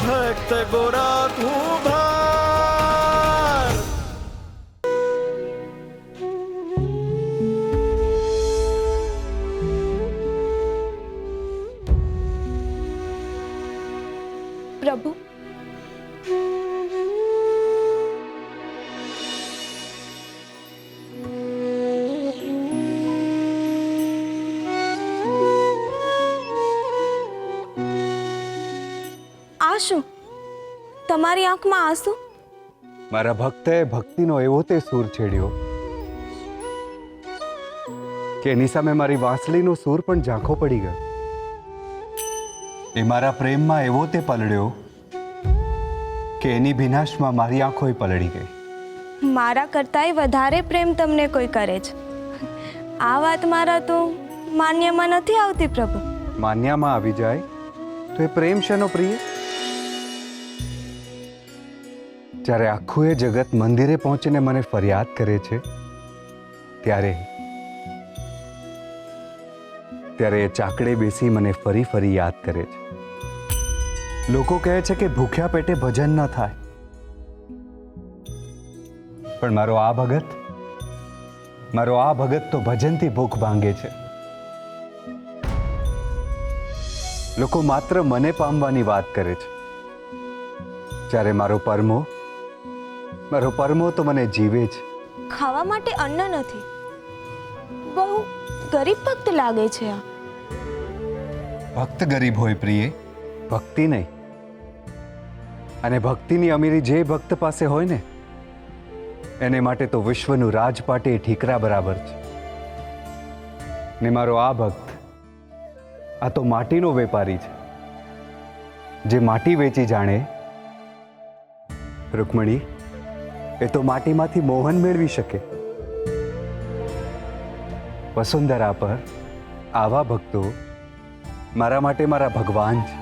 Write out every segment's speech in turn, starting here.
भक्त गोरा तू भार। प्रभु, આશુ તમારી આંખમાં આંસુ? મારા ભક્તએ ભક્તિનો એવો તે સૂર છેડ્યો કે એની સામે મારી વાંસળીનો સૂર પણ ઝાંખો પડી ગયો. એ મારા પ્રેમમાં એવો તે પલળ્યો કે એની ભીનાશમાં મારી આંખોય પલળી ગઈ. મારા કરતાંય વધારે પ્રેમ તમને કોઈ કરે છે. આ વાત મારા તો માન્યમાં નથી આવતી પ્રભુ. માન્યામાં આવી જાય તો એ પ્રેમ શેનો પ્રિય? જ્યારે આખું એ જગત મંદિરે પહોંચીને મને ફરિયાદ કરે છે ત્યારે એ ચાકડે બેસી મને ફરી ફરી યાદ કરે છે. લોકો કહે છે કે ભૂખ્યા પેટે ભજન ન થાય, પણ મારો આ ભગત તો ભજનથી ભૂખ ભાંગે છે. લોકો માત્ર મને પામવાની વાત કરે છે, જ્યારે મારો પરમો તો મને જીવે છે. ખાવા માટે અન્ન નથી. બહુ ગરીબ ભક્ત લાગે છે આ. ભક્ત ગરીબ હોય પ્રિય, ભક્તિ નહીં. અને ભક્તિની અમીરી જે ભક્ત પાસે હોય ને એને માટે તો વિશ્વનું રાજપાટે ઠીકરા બરાબર છે. ને મારો આ ભક્ત આ તો માટીનો વેપારી છે, જે માટી વેચી જાણે. રૂકમણી, એ તો માટીમાંથી મોહન મેળવી શકે. વસુંધરા પર આવા ભક્તો મારા માટે મારા ભગવાન છે.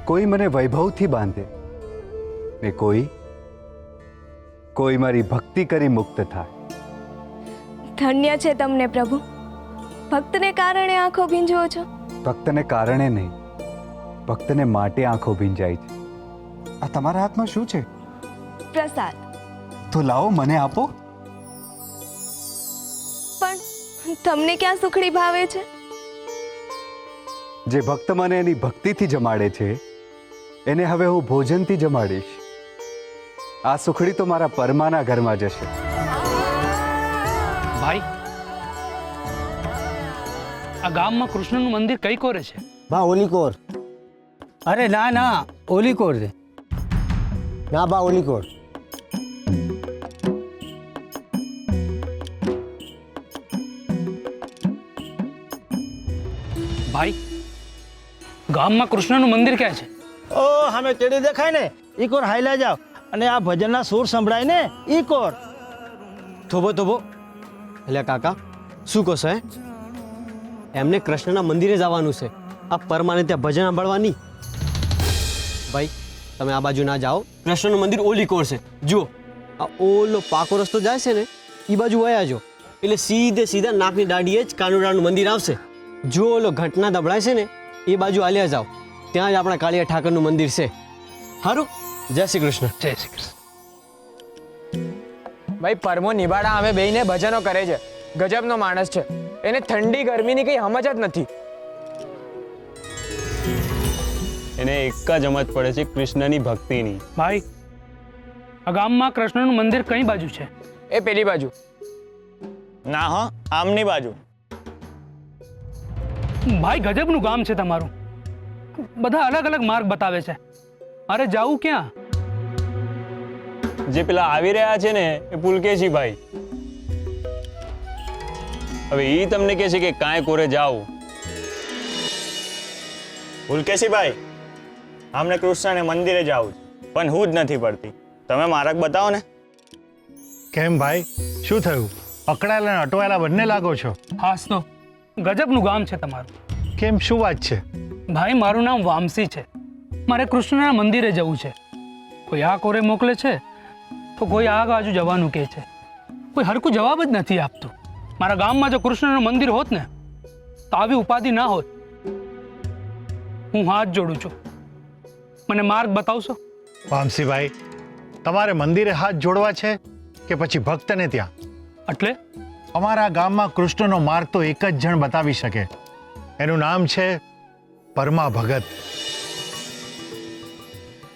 કોઈ મને વૈભવથી બાંધે ને કોઈ મારી ભક્તિ કરી મુક્ત થાય. ધન્ય છે તમને પ્રભુ. ભક્તને કારણે આંખો ભીંજવો છો. ભક્તને કારણે નહીં, ભક્તને માટે આંખો ભીંજાય છે. આ તમારા હાથમાં શું છે? પ્રસાદ. તો લાવો, મને આપો. પણ તમને ક્યાં સુખડી ભાવે છે? જે ભક્ત મને એની ભક્તિથી જમાડે છે એને હવે હું ભોજનથી જમાડીશ. આ સુખડી તો મારા પરમાના ઘરમાં જશે. ભાઈ, આ ગામમાં કૃષ્ણનું મંદિર કઈ કોરે છે? બા ઓલીકોર. અરે ના ના, ઓલીકોર છે. ના બા ઓલીકોર. ભાઈ, ગામમાં કૃષ્ણનું મંદિર ક્યાં છે? ઓ સામે કેડી દેખાય ને ઈ કોર હાઈલા જાવ અને આ ભજનના સૂર સંભળાય ને ઈ કોર. થોભો એટલે કાકા શું કહો છો? એમને કૃષ્ણના મંદિરે જવાનું છે. આ પરમાને ત્યાં ભજન સાંભળવાની. ભાઈ તમે આ બાજુ ના જાઓ, કૃષ્ણનું મંદિર ઓલી કોર છે. જુઓ આ ઓલો પાકો રસ્તો જાય છે ને એ બાજુ વયા જો એટલે સીધા નાકની દાઢીએ જ કાનુડાનું મંદિર આવશે. જો ઓલો ઘંટના દબડાય છે ને એ બાજુ આલ્યા જાઓ, ત્યાં જ આપણા કાળિયા ઠાકરનું મંદિર છે. સારું, જય શ્રી કૃષ્ણ. જય શ્રી કૃષ્ણ. ભાઈ પરમો નિભાડા અમે બેયને ભજનો કરે છે. ગજબનો માણસ છે. એને ઠંડી ગરમીની કઈ સમજ જ નથી. એને એક જ સમજ પડે છે કૃષ્ણની ભક્તિની. ભાઈ, આ ગામમાં કૃષ્ણનું મંદિર કઈ બાજુ છે? એ પેલી બાજુ. ના હો, આમની બાજુ. ભાઈ, ગજબનું ગામ છે તમારું. બધા અલગ અલગ માર્ગ બતાવે છે. અરે જાવું ક્યાં? જે પેલા આવી રહ્યા છે ને એ પુલકેશીભાઈ. હવે એ તમને કહે છે કે કાંઈ કોરે જાવ. પુલકેશીભાઈ, આમને કૃષ્ણને મંદિરે જાવું છે પણ હું જ નથી પડતી. તમે માર્ગ બતાવો ને. કેમ ભાઈ, શું થયું? અકળાયેલા અને અટવાયેલા બંને લાગો છો. હાસ તો ગજબનું ગામ છે તમારું. કેમ, શું વાત છે? ભાઈ, મારું નામ વામસી છે. મારે કૃષ્ણના મંદિરે જવું છે. કોઈ આ કોરે મોકલે છે તો કોઈ આ બાજુ જવાનું કહે છે. કોઈ હરખું જવાબ જ નથી આપતું. મારા ગામમાં જો કૃષ્ણનું મંદિર હોત ને તો આવી ઉપાધિ ના હોત. હું હાથ જોડું છું, મને માર્ગ બતાવશો? વામસીભાઈ, તમારે મંદિરે હાથ જોડવા છે કે પછી ભક્તને ત્યાં? એટલે અમારા ગામમાં કૃષ્ણનો માર્ગ તો એક જ જણ બતાવી શકે. એનું નામ છે પરમા ભગત.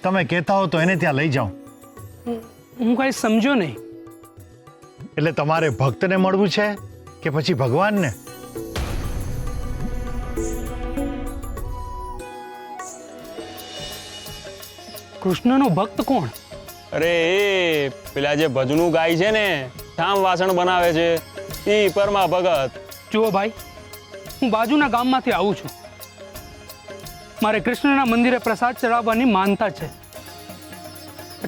તમે કહેતા હો તો એને ત્યાં લઈ જાઓ. હું કઈ સમજ્યો નહીં. એટલે તમારે ભક્તને મળવું છે કે પછી ભગવાનને? કૃષ્ણનો ભક્ત કોણ? અરે એ પેલા જે ભજનું ગાય છે ને, ઠામ વાસણ બનાવે છે, ઈ પરમા ભગત. જુઓ ભાઈ, હું બાજુના ગામમાંથી આવું છું. મારે કૃષ્ણના મંદિરે પ્રસાદ ચડાવવાની માનતા છે.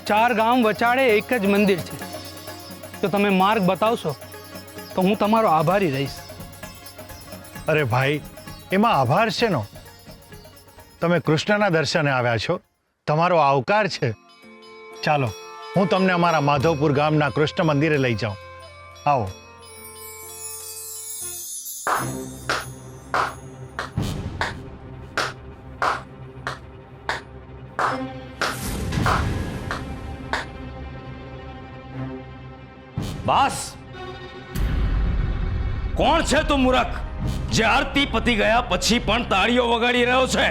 4 ગામ વચાળે એક જ મંદિર છે. જો તમે માર્ગ બતાવશો તો હું તમારો આભારી રહીશ. અરે ભાઈ, એમાં આભાર શેનો? તમે કૃષ્ણના દર્શને આવ્યા છો, તમારો આવકાર છે. ચાલો, હું તમને અમારા માધવપુર ગામના કૃષ્ણ મંદિરે લઈ જાઉં. આવો. બાસ, કોણ છે તું મૂર્ખ જે આરતી પતી ગયા પછી પણ તાળીઓ વગાડી રહ્યો છે?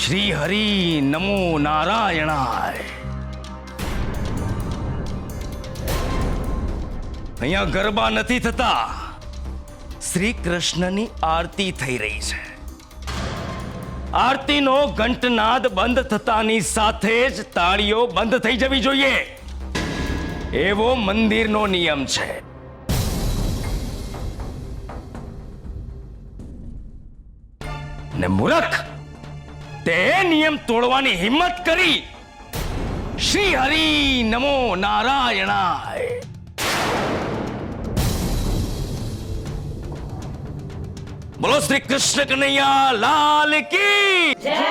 શ્રી હરિ નમો નારાયણાય. અહીંયા ગરબા નથી થતા, શ્રી કૃષ્ણની આરતી થઈ રહી છે. આરતીનો ઘંટનાદ બંધ થતાની સાથે જ તાળીઓ બંધ થઈ જવી જોઈએ, એવો મંદિરનો નિયમ છે. ને મૂર્ખ, તે નિયમ તોડવાની હિંમત કરી. શ્રી હરિ નમો નારાયણાય. બોલો શ્રી કૃષ્ણ કનૈયા લાલ કી જય.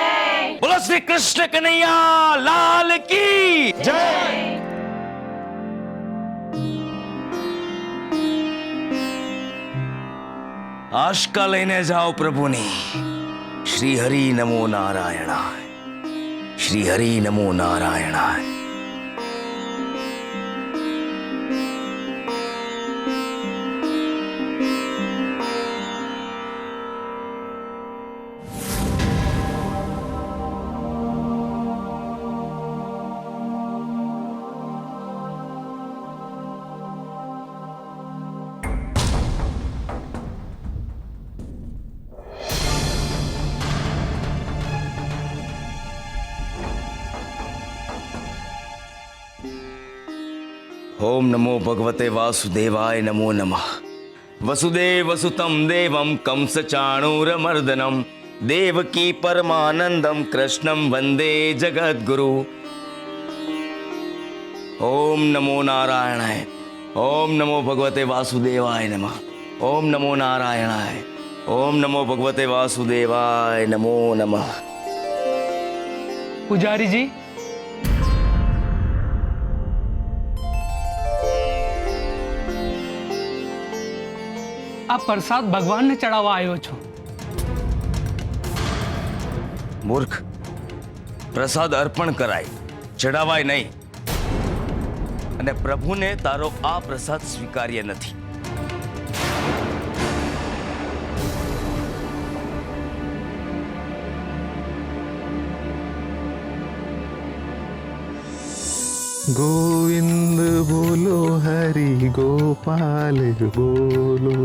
બોલો શ્રી કૃષ્ણ કનૈયા લાલ કી જય. આશકા લઈને જાઓ પ્રભુની. શ્રી હરિ નમો નારાયણાય. શ્રી હરિ નમો નારાયણાય. ઓમ નમો ભગવતે વાસુદેવાય નમો નમઃ. વસુદેવ સુતમ દેવમ કંસ ચાણૂરમર્દનમ દેવકી પરમાનંદમ કૃષ્ણમ વંદે જગદ્ગુરુ. ઓમ નમો નારાયણાય. ઓમ નમો ભગવતે વાસુદેવાય નમઃ. ઓમ નમો નારાયણાય. ઓમ નમો ભગવતે વાસુદેવાય નમો નમઃ. પૂજારીજી, આ પ્રસાદ ભગવાનને ચડાવવા આવ્યો છું. મૂર્ખ, પ્રસાદ અર્પણ કરાય, ચડાવાય નહીં. અને પ્રભુને તારો આ પ્રસાદ સ્વીકાર્ય નથી. गोविंद बोलो हरि गोपाल बोलो,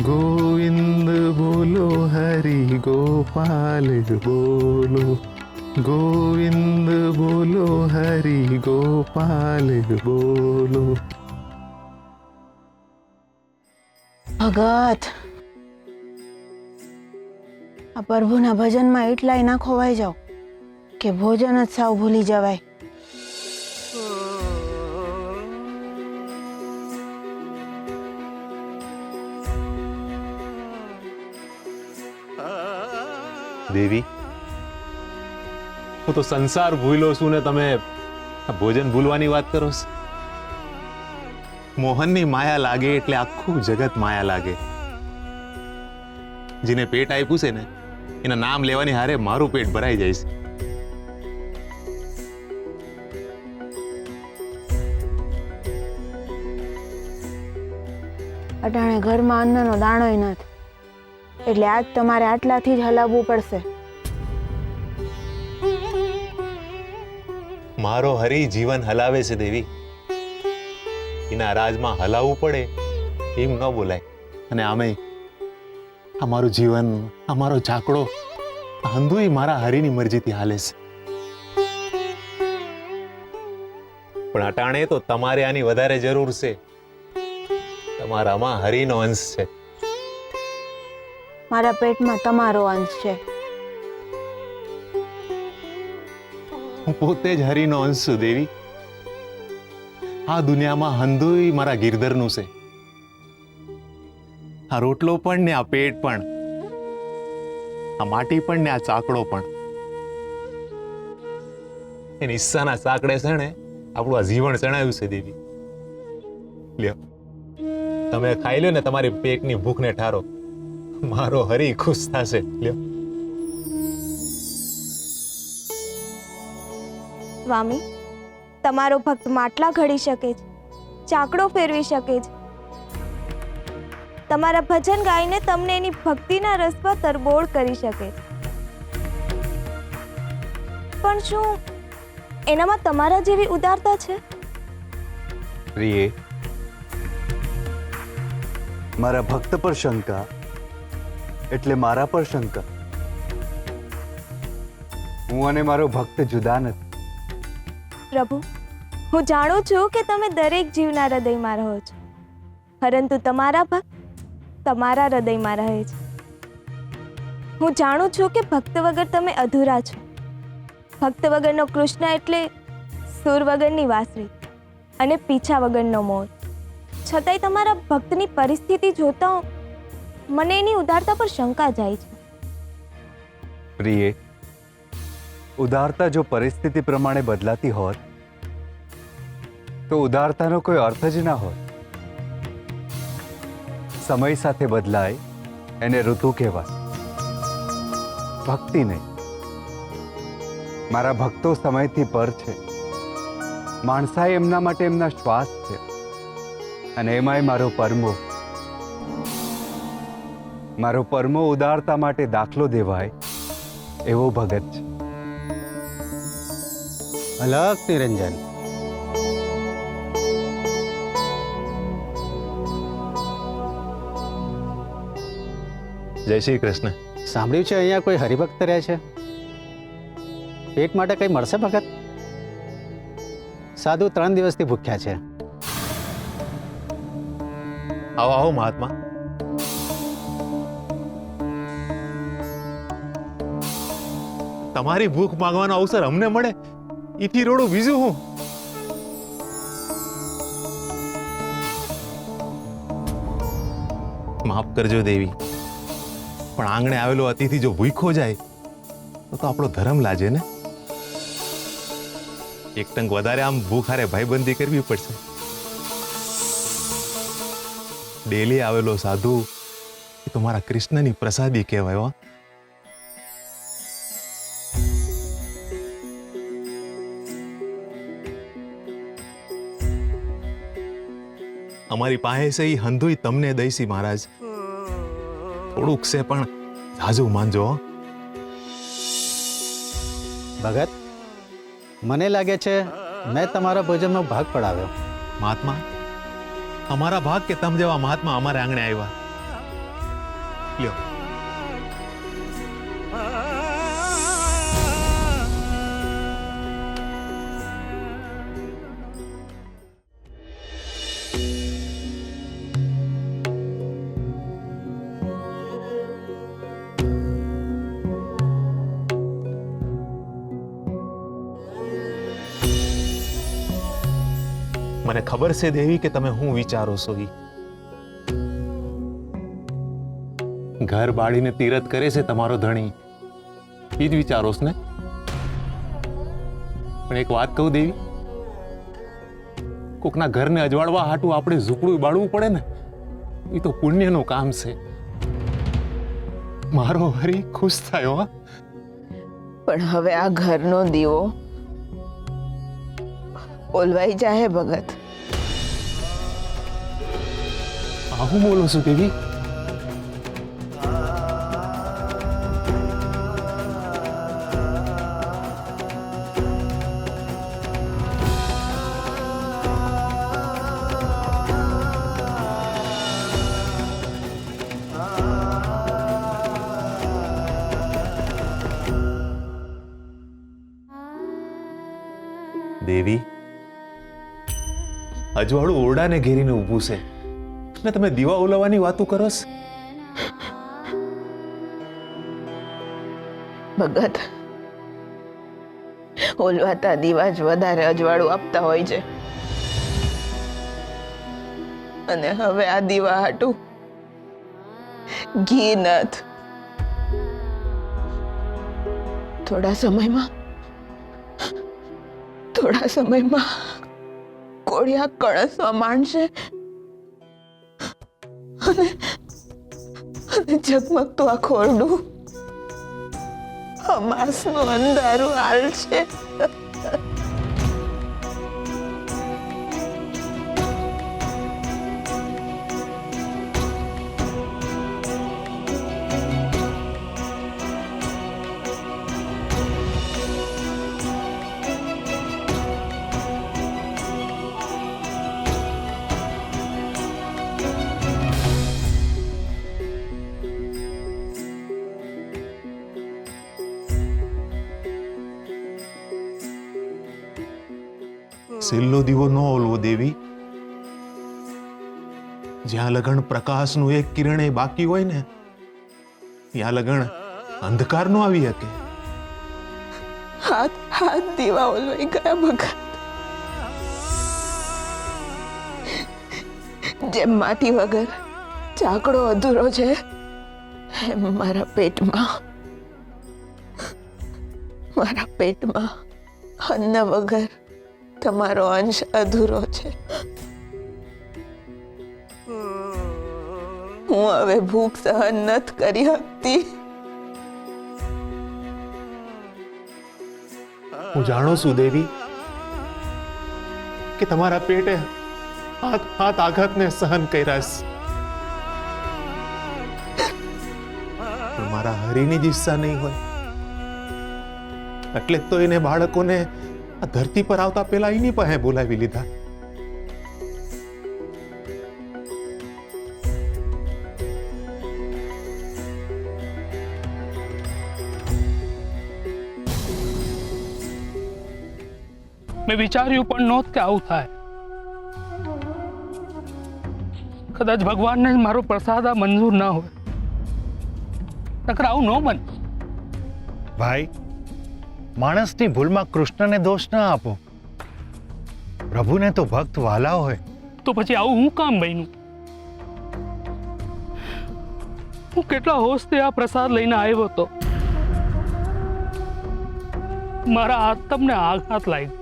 गोविंद बोलो हरि गोपाल बोलो, गोविंद बोलो हरि गोपाल बोलो. ભગત, આ પ્રભુના ભજનમાં એટલાય ના ખોવાઈ જાઓ કે ભોજન જ સાવ ભૂલી જવાય. દેવી, હું તો સંસાર ભૂલ્યો છું ને તમે ભોજન ભૂલવાની વાત કરો છો? મોહનની માયા લાગે એટલે આખું જગત માયા લાગે. જેને પેટ આપ્યું છે ને એના નામ લેવાની હારે મારું પેટ ભરાઈ જાય છે. અટાણે ઘરમાં અન્નનો દાણોય નથી, એટલે આજ તમારે આટલાથી જ હલાવવું પડશે. મારો હરી જીવન હલાવે છે દેવી, એના રાજમાં હલાવવું પડે એમ ન બોલાય. અને આમે આ મારું જીવન, આ મારો ઝાકડો, આ હંધુય મારા હરીની મરજીથી હાલે છે. પણ અટાણે તો તમારે આની વધારે જરૂર છે. તમારામાં હરીનો અંશ છે. મારા પેટમાં તમારો અંશ છે. હું પોતે જ હરીનો અંશ છું દેવી. આ દુનિયામાં હંધુય મારા ગિરધરનું છે. આ રોટલો પણ ને આ પેટ પણ, આ માટી પણ ને આ ચાકડો પણ. એની ઈચ્છાના ચાકડે છે ને આપણું આ જીવન ચણાવ્યું છે દેવી. લ્યો, તમે ખાઈ લો ને તમારી પેટની ભૂખને ઠારો. મારો હરી ખુશ થશે. લ્યો. સ્વામી, તમારો ભક્ત માટલા ઘડી શકે છે, ચાકડો ફેરવી શકે છે. તમારા ભજન ગાઈને તમને એની ભક્તિના રસમાં તરબોળ કરી શકે છે. પણ શું એનામાં તમારા જેવી ઉદારતા છે? પ્રિયે, મારા ભક્ત પર શંકા એટલે મારા પર શંકા. હું અને મારો ભક્ત જુદા નથી. પ્રભુ, હું જાણું છું કે તમે દરેક જીવના હૃદયમાં રહો છો, પરંતુ તમારા ભક્ત તમારા હૃદયમાં રહે છે. હું જાણું છું કે ભક્ત વગર તમે અધૂરા છો. ભક્ત વગરનો કૃષ્ણ એટલે સુર વગરની વાંસળી અને પીછા વગરનો મોર. છતાંય તમારા ભક્તની પરિસ્થિતિ જોતા મને એની ઉદારતા પર શંકા જાય છે. પ્રિયે, ઉદારતા જો પરિસ્થિતિ પ્રમાણે બદલાતી હોત તો ઉદારતાનો કોઈ અર્થ જ ના હોત. સમય સાથે બદલાય એને ઋતુ કહેવાય, ભક્તિ નહીં. મારા ભક્તો સમયથી પર છે. માણસાઈ એમના માટે એમના શ્વાસ છે, અને એમાંય મારો પરમો. મારો પરમો ઉદારતા માટે દાખલો દેવાય એવો ભગત છે. અલગ નિરંજન. જય શ્રી કૃષ્ણ. સાંભળ્યું છે અહીંયા કોઈ હરિભક્ત રહે છે? પેટ માટે કંઈ મળશે ભગત? સાધુ 3 દિવસથી ભૂખ્યા છે. આવો આવો મહાત્મા. તમારી ભૂખ માંગવાનો અવસર અમને મળે ઈથી રોડું બીજું હું. માફ કરજો દેવી, પણ આંગણે આવેલો અતિથિ જો ભૂખો જાય તો આપણો ધર્મ લાજે ને. એક ટંક વધારે આમ ભૂખ હારે ભાઈબંધી કરવી પડશે. ડેલી આવેલો સાધુ એ તો મારા કૃષ્ણની પ્રસાદી કહેવાય. અમારી પાસે છે એ હંધુય તમને દઈશી મહારાજ. થોડુંક છે પણ ઝાઝુ માનજો. ભગત, મને લાગે છે મેં તમારા ભોજનનો ભાગ પડાવ્યો. મહાત્મા, અમારા ભાગ કે તમ જેવા મહાત્મા અમારે આંગણે આવ્યા. લ્યો. મને ખબર છે દેવી કે તમે હું વિચારો છો. ઘર બાળીને તીરથ કરે છે તમારો ધણી, એ જ વિચારો છો ને? પણ એક વાત કહું દેવી, કોકના ઘરને અજવાળવા હાટું આપણે ઝૂંપડું બાળવું પડે ને, એ તો પુણ્યનું કામ છે. મારો હરી ખુશ થયો હા. પણ હવે આ ઘરનો દીવો ઓલવાઈ જાય ભગત. આવું બોલો છો દેવી? દેવી, અજવાળું ઓરડાને ઘેરીને ઊભું છે ને તમે દીવા ઓલવવાની વાતો કરો છો? ભગત, ઓલવાતા દીવા જ વધારે અજવાળું આપતા હોય છે. અને હવે આ દીવા હાટું ઘી નથ. થોડા સમયમાં કોળિયા કળશમાં માંડશે અને ઝગમગતું આ ખોરડું અમાસનું અંધારું હાલશે. છેલ્લો દીવો ન ઓલવો દેવી. જ્યાં લગણ પ્રકાશનું એક કિરણ બાકી હોય ને ત્યાં લગણ અંધકાર નો આવી શકે. હાથ દીવા ઓલવાઈ ગયા ભગત. જેમ માટી વગર ચાકડો અધૂરો છે એમ મારા પેટમાં અન્ન વગર તમારો અંશ અધૂરો છે. હું હવે ભૂખ સહન નથી કરી શકતી. હું જાણું છું દેવી કે તમારા પેટે હાથ આઘાતને સહન કર્યા છે. પણ મારા હરીની જ ઈચ્છા નહીં હોય એટલે જ તો એને બાળકોને આ ધરતી પર આવતા પહેલા એની પાસે બોલાવી લીધા. મેં વિચાર્યું પણ નહોત કે આવું થાય. કદાચ ભગવાનને જ મારો પ્રસાદ આ મંજૂર ના હોય, નકર આવું ન બને. ભાઈ, માણસની ભૂલમાં કૃષ્ણને દોષ ના આપો. પ્રભુને તો ભક્ત વાલા હોય. તો પછી આવું હું કામ બન્યું? હું કેટલા હોશથી આ પ્રસાદ લઈને આવ્યો હતો. મારા હાથ તમને આઘાત લાગ્યો.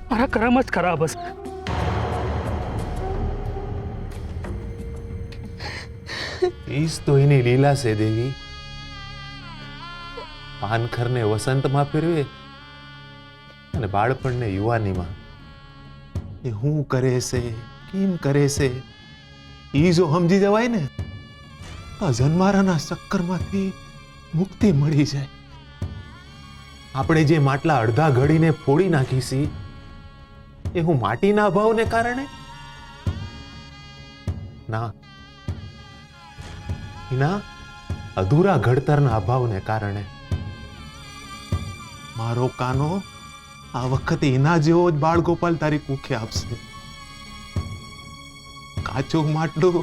મારા કર્મ જ ખરાબ હશે. ઈજ તો એની લીલા છે દેવી. પાનખરને વસંતમાં ફેરવે અને બાળપણને યુવાનીમાં. એ હું કરે છે, કેમ કરે છે, ઈ જો સમજી જવાય ને તો જન્મારાના ચક્કરમાંથી મુક્તિ મળી જાય. આપણે જે માટલા અડધા ઘડીને ફોડી નાખીશી એ હું માટીના અભાવને કારણે ના, એના અધૂરા ઘડતરના અભાવને કારણે. મારો કાનો આ વખતે એના જેવો જ બાળ ગોપાલ તારી કુખે આપશે. કાચું માટલું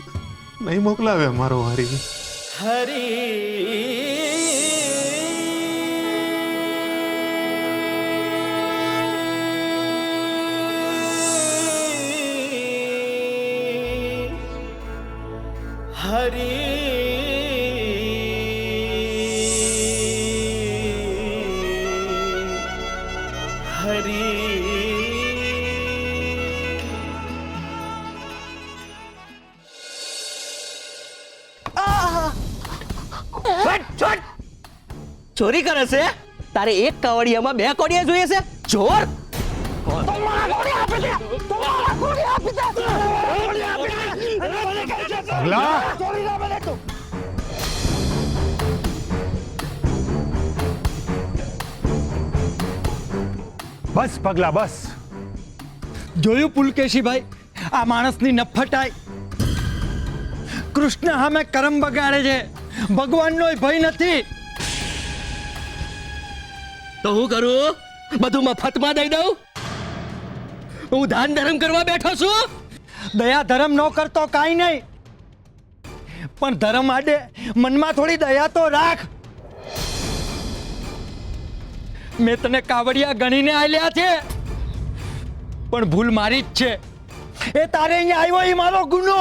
નહીં મોકલાવે મારો હરી. ચોરી કરે છે? તારે એક કાવડિયામાં બે કોડિયા જોઈએ છે? ચોર! પગલા બસ પગલા બસ. જોયું પુલકેશીભાઈ, આ માણસની નફટાઈ. કૃષ્ણ સામે કરમ બગાડે છે, ભગવાનનો ભય નથી. તો હું કરું? બધું મફતમાં દઈ દઉં? હું દાન ધર્મ કરવા બેઠો છું. દયા ધર્મ ન કરતો કાંઈ નહીં, પણ ધર્મ આડે મનમાં થોડી દયા તો રાખ. મેં તને કાવડિયા ગણીને આલ્યા છે, પણ ભૂલ મારી જ છે. એ તારે અહીંયા આવ્યો એ મારો ગુનો.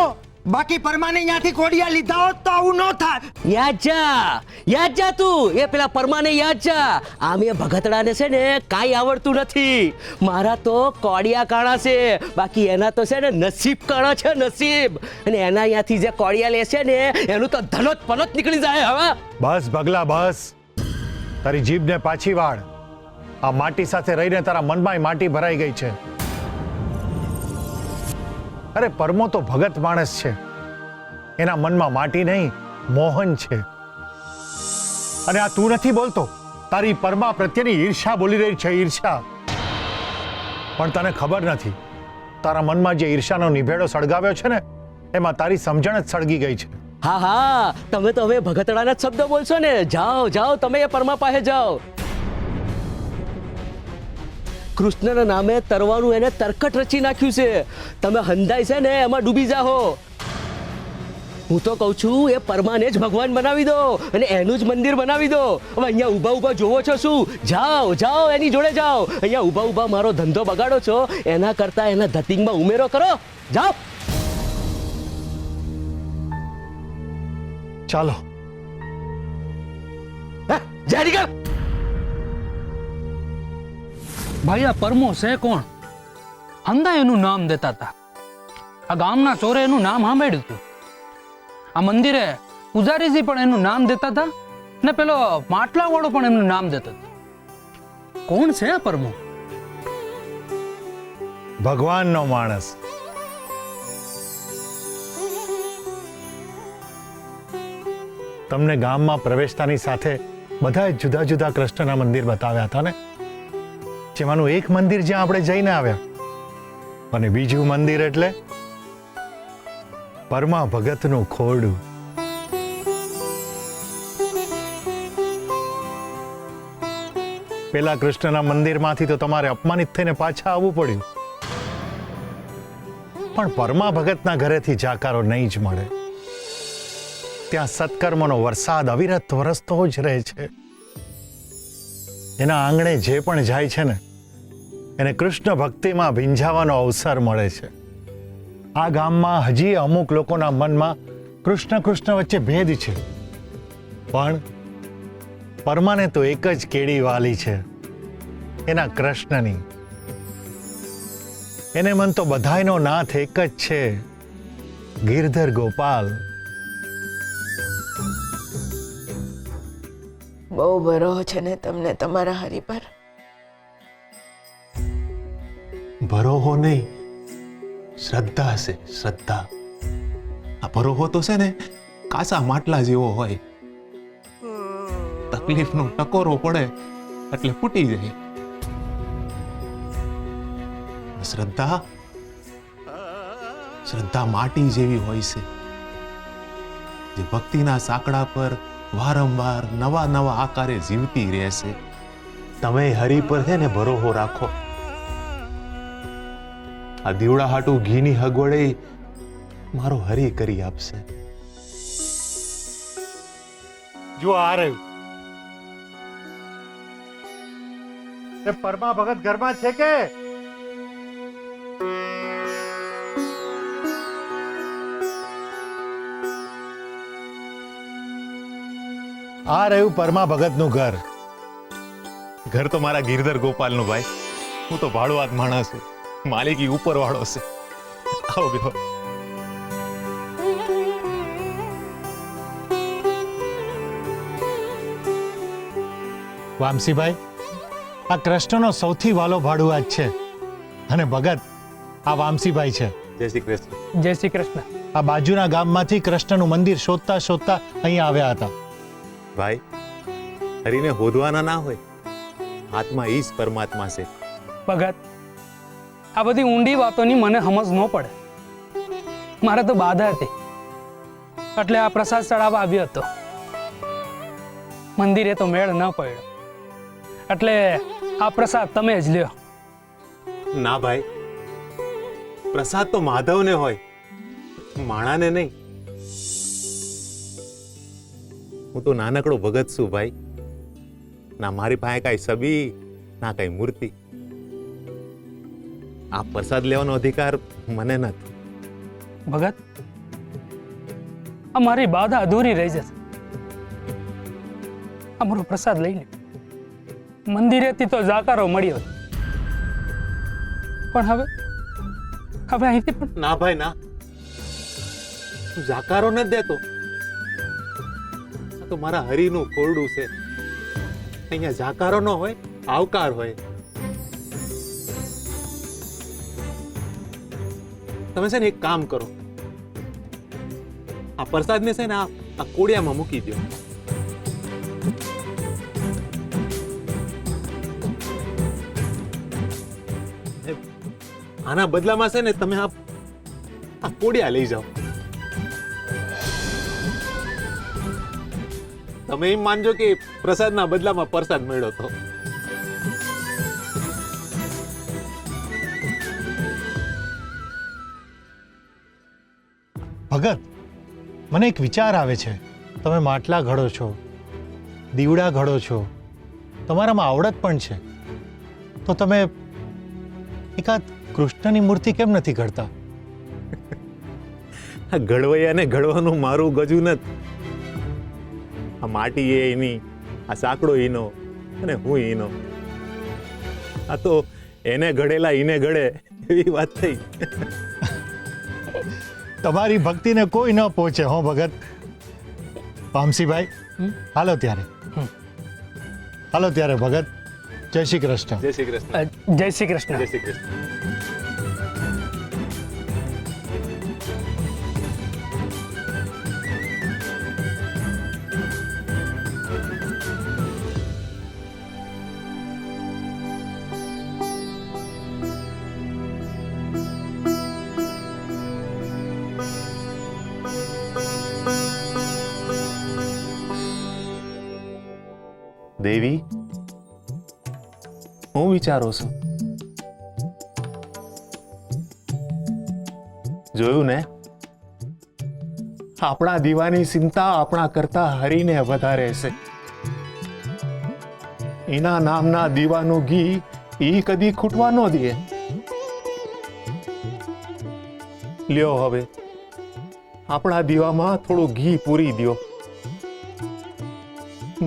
બાકી પરમાને અહીંયાથી કોડિયા લીધા હોત તો આવું ન થાત. યાદ જા તું. એ પેલા પરમાને યાદ જા. આમ એ ભગતડાને છે ને કાંઈ આવડતું નથી. મારા તો કોડિયા કાણા છે, બાકી એના તો છે ને નસીબ કાણા છે, નસીબ. અને એના અહીંયાથી જે કોડિયા લેશે ને એનું તો ધનોત પનોત નીકળી જાય. હવે બસ પગલા બસ. તારી જીભને પાછી વાળ. આ માટી સાથે રહીને તારા મનમાં માટી ભરાઈ ગઈ છે. અરે પરમો તો ભગત માણસ છે, એના મનમાં માટી નહીં મોહન છે. અને આ તું નથી બોલતો, તારી પરમા પ્રત્યેની ઈર્ષા બોલી રહી છે, ઈર્ષા. પણ તને ખબર નથી, તારા મનમાં જે ઈર્ષાનો નિભેડો સળગાવ્યો છે ને એમાં તારી સમજણ જ સળગી ગઈ છે. હા, તમે તો હવે ભગતડાના જ શબ્દો બોલશો ને. જાઓ તમે એ પરમા પાસે જાઓ. કૃષ્ણના નામે તરવાનું એને તરકટ રચી નાખ્યું છે. તમે હંધાઈ છે ને એમાં ડૂબી જાઓ. હું તો કહું છું એ પરમાને જ ભગવાન બનાવી દો અને એનું જ મંદિર બનાવી દો. હવે અહીંયા ઊભા જોવો છો શું? જાઓ એની જોડે જાઓ. અહીંયા ઊભા મારો ધંધો બગાડો છો, એના કરતા એના ધતિંગમાં ઉમેરો કરો. જાઓ. ચાલો જા નીકળ. ભાઈ આ પરમો છે કોણ? હંદા એનું નામ દેતા હતા. આ ગામના ચોરે એનું નામ સાંભળ્યું હતું. આ મંદિરે પૂજારીજી પણ એનું નામ દેતા હતા ને પેલો માટલા વાળો પણ એનું નામ દેતો હતો. કોણ છે આ પરમો? ભગવાનનો માણસ. તમને ગામમાં પ્રવેશતાની સાથે બધા જુદા જુદા કૃષ્ણના મંદિર બતાવ્યા હતા ને, જેમાંનું એક મંદિર જ્યાં આપણે જઈને આવ્યા, અને બીજું મંદિર એટલે પરમા ભગતનું ખોરડું. પેલા કૃષ્ણના મંદિરમાંથી તો તમારે અપમાનિત થઈને પાછા આવવું પડ્યું, પણ પરમા ભગતના ઘરેથી જાકારો નહીં જ મળે. ત્યાં સત્કર્મનો વરસાદ અવિરત વરસતો જ રહે છે. એના આંગણે જે પણ જાય છે ને એને કૃષ્ણ ભક્તિમાં ભીંજાવાનો અવસર મળે છે. આ ગામમાં હજી અમુક લોકોના મનમાં કૃષ્ણ વચ્ચે ભેદ છે, પણ પરમાને તો એક જ કેડી વાલી છે, એના કૃષ્ણની. એને મન તો બધાયનો નાથ એક જ છે, ગિરધર ગોપાલ. બહુ ભરોસો છે ને તમને તમારા હરિ પર. ભરોહો નહીં, શ્રદ્ધા છે, શ્રદ્ધા. આ ભરોહો તો છે ને કાચા માટલા જેવો હોય, તકલીફનો ટકોરો પડે એટલે ફૂટી જાય. શ્રદ્ધા માટી જેવી હોય છે, જે ભક્તિના સાંકડા પર વારંવાર નવા આકારે જીવતી રહેશે. તમે હરિ પર છે ને ભરોહો રાખો. આ દીવડા હાટું ઘીની હગવડે મારો હરિ કરી આપશે. જો આ રહ્યું. એ પરમા ભગત ઘરમાં છે કે? આ રહ્યું પરમા ભગતનું ઘર. ઘર તો મારા ગિરધર ગોપાલનું ભાઈ. હું તો ભાડુઆત માણસ છું, માલિકી ઉપર વાળો છે. આવો બેહો. વામસીભાઈ, આ કૃષ્ણનો સૌથી વાલો ભાડુઆત છે અને ભગત આ વામસીભાઈ છે. જય શ્રી કૃષ્ણ. જય શ્રી કૃષ્ણ. આ બાજુના ગામમાંથી કૃષ્ણનું મંદિર શોધતા શોધતા અહીં આવ્યા હતા. ભાઈ, હરીને હોદવાના ના હોય, આત્મા ઈ જ પરમાત્મા છે. ભગત, આ બધી ઊંડી વાતોની મને સમજ ન પડે. મારે તો બાધા હતી એટલે આ પ્રસાદ ચડાવવા આવ્યો હતો. મંદિરે તો મેળ ન પડ્યો એટલે આ પ્રસાદ તમે જ લ્યો. ના ભાઈ, પ્રસાદ તો માધવને હોય, માણાને નહીં. હું તો નાનકડો ભગત છું ભાઈ. ના મારી પાસે કાંઈ છબી, ના કાંઈ મૂર્તિ. આ પ્રસાદ લેવાનો અધિકાર મને નથી. ભગત, આ મારી બાધા અધૂરી રહી જશે. અમારો પ્રસાદ લઈ લ્યો. મંદિરેથી તો જાકારો મળ્યો પણ હવે અહીંથી પણ ના ભાઈ ના, તું જાકારો નથી દેતો. આ તો મારા હરીનું કોરડું છે. અહીંયા જાકારો ન હોય, આવકાર હોય. તમે છે ને એક કામ કરો, આ પ્રસાદને છે ને આ કોડિયામાં મૂકી દો. આના બદલામાં છે ને તમે આ કોડિયા લઈ જાઓ. તમે એમ માનજો કે પ્રસાદના બદલામાં પ્રસાદ મળ્યો તો. ભગત, મને એક વિચાર આવે છે. તમે માટલા ઘડો છો, દીવડા ઘડો છો, તમારામાં આવડત પણ છે, તો તમે એકાદ કૃષ્ણની મૂર્તિ કેમ નથી ઘડતા? આ ઘડવૈયાને ઘડવાનું મારું ગજું નથી. આ માટી એ એની, આ સાંકડો એનો અને હું એનો. આ તો એને ઘડેલા ઈને ઘડે એવી વાત થઈ. તમારી ભક્તિને કોઈ ન પહોંચે હો ભગત. વામસીભાઈ, હાલો ત્યારે ભગત. જય શ્રી કૃષ્ણ. જય શ્રી કૃષ્ણ. જય શ્રી કૃષ્ણ. જય શ્રી કૃષ્ણ. દેવી, હું વિચારો છું? જોયું ને, આપણા દીવાની ચિંતા આપણા કરતા હરીને વધારે છે. એના નામના દીવાનું ઘી ઈ કદી ખૂટવા ન દે. લ્યો હવે આપણા દીવામાં થોડું ઘી પૂરી દ્યો.